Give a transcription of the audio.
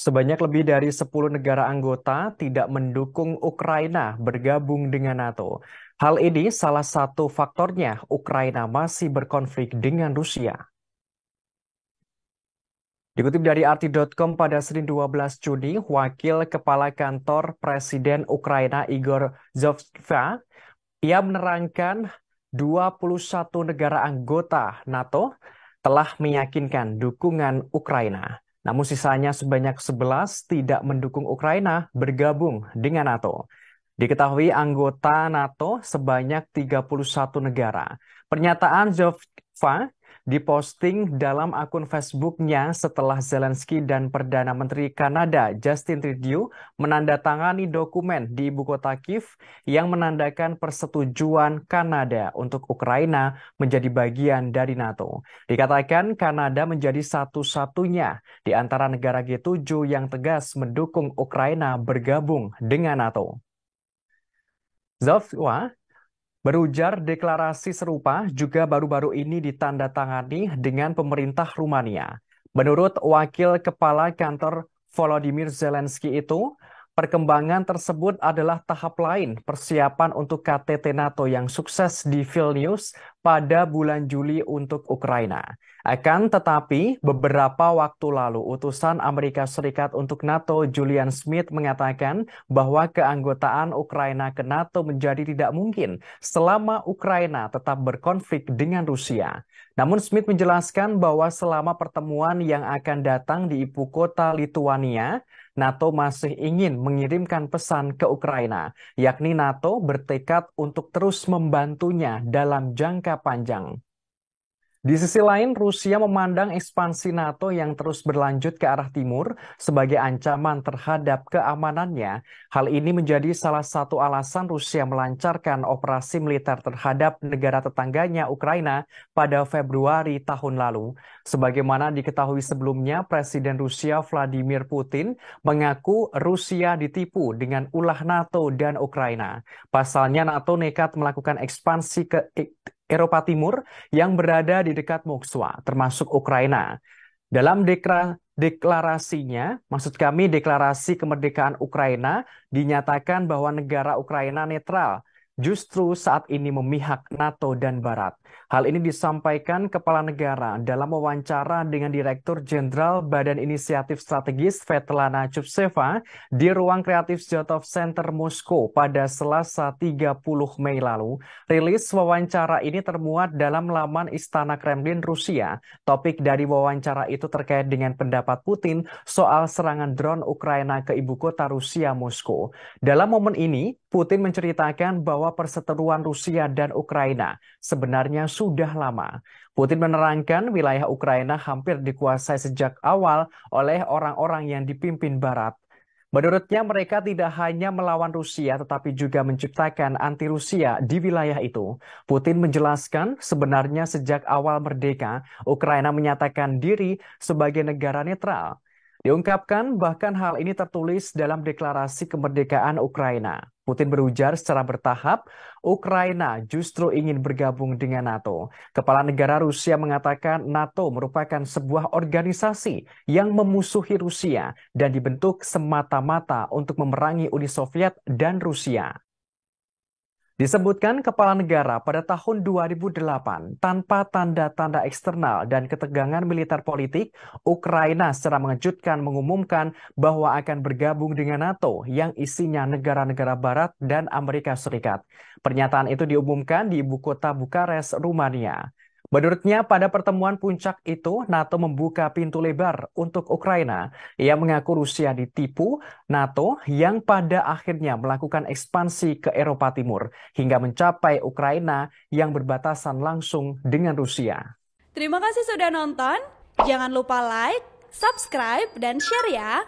Sebanyak lebih dari 10 negara anggota tidak mendukung Ukraina bergabung dengan NATO. Hal ini salah satu faktornya Ukraina masih berkonflik dengan Rusia. Dikutip dari arti.com pada Senin 12 Juni, Wakil Kepala Kantor Presiden Ukraina Igor Zhovkva, ia menerangkan 21 negara anggota NATO telah meyakinkan dukungan Ukraina. Namun sisanya sebanyak 11 tidak mendukung Ukraina bergabung dengan NATO. Diketahui anggota NATO sebanyak 31 negara. Pernyataan Zhovkva diposting dalam akun Facebooknya setelah Zelensky dan Perdana Menteri Kanada Justin Trudeau menandatangani dokumen di ibu kota Kiev yang menandakan persetujuan Kanada untuk Ukraina menjadi bagian dari NATO. Dikatakan Kanada menjadi satu-satunya di antara negara G7 yang tegas mendukung Ukraina bergabung dengan NATO. Zhovkva berujar deklarasi serupa juga baru-baru ini ditandatangani dengan pemerintah Rumania. Menurut Wakil Kepala Kantor Volodymyr Zelensky itu, perkembangan tersebut adalah tahap lain persiapan untuk KTT NATO yang sukses di Vilnius pada bulan Juli untuk Ukraina. Akan tetapi, beberapa waktu lalu utusan Amerika Serikat untuk NATO Julian Smith mengatakan bahwa keanggotaan Ukraina ke NATO menjadi tidak mungkin selama Ukraina tetap berkonflik dengan Rusia. Namun Smith menjelaskan bahwa selama pertemuan yang akan datang di ibu kota Lituania, NATO masih ingin mengirimkan pesan ke Ukraina, yakni NATO bertekad untuk terus membantunya dalam jangka panjang. Di sisi lain, Rusia memandang ekspansi NATO yang terus berlanjut ke arah timur sebagai ancaman terhadap keamanannya. Hal ini menjadi salah satu alasan Rusia melancarkan operasi militer terhadap negara tetangganya Ukraina pada Februari tahun lalu. Sebagaimana diketahui sebelumnya, Presiden Rusia Vladimir Putin mengaku Rusia ditipu dengan ulah NATO dan Ukraina. Pasalnya, NATO nekat melakukan ekspansi ke Eropa Timur yang berada di dekat Moskwa, termasuk Ukraina. Dalam deklarasinya, maksud kami deklarasi kemerdekaan Ukraina, dinyatakan bahwa negara Ukraina netral justru saat ini memihak NATO dan Barat. Hal ini disampaikan Kepala Negara dalam wawancara dengan Direktur Jenderal Badan Inisiatif Strategis Svetlana Chupseva di Ruang Kreatif Zotov Center Moskow pada Selasa 30 Mei lalu. Rilis wawancara ini termuat dalam laman Istana Kremlin Rusia. Topik dari wawancara itu terkait dengan pendapat Putin soal serangan drone Ukraina ke ibu kota Rusia, Moskow. Dalam momen ini, Putin menceritakan bahwa perseteruan Rusia dan Ukraina sebenarnya sudah lama. Putin menerangkan wilayah Ukraina hampir dikuasai sejak awal oleh orang-orang yang dipimpin Barat. Menurutnya mereka tidak hanya melawan Rusia tetapi juga menciptakan anti-Rusia di wilayah itu. Putin menjelaskan sebenarnya sejak awal merdeka, Ukraina menyatakan diri sebagai negara netral. Diungkapkan bahkan hal ini tertulis dalam deklarasi kemerdekaan Ukraina. Putin berujar secara bertahap, Ukraina justru ingin bergabung dengan NATO. Kepala negara Rusia mengatakan NATO merupakan sebuah organisasi yang memusuhi Rusia dan dibentuk semata-mata untuk memerangi Uni Soviet dan Rusia. Disebutkan kepala negara pada tahun 2008, tanpa tanda-tanda eksternal dan ketegangan militer politik, Ukraina secara mengejutkan mengumumkan bahwa akan bergabung dengan NATO yang isinya negara-negara Barat dan Amerika Serikat. Pernyataan itu diumumkan di ibu kota Bukares, Rumania. Menurutnya, pada pertemuan puncak itu, NATO membuka pintu lebar untuk Ukraina. Ia mengaku Rusia ditipu NATO yang pada akhirnya melakukan ekspansi ke Eropa Timur hingga mencapai Ukraina yang berbatasan langsung dengan Rusia. Terima kasih sudah nonton. Jangan lupa like, subscribe, dan share ya.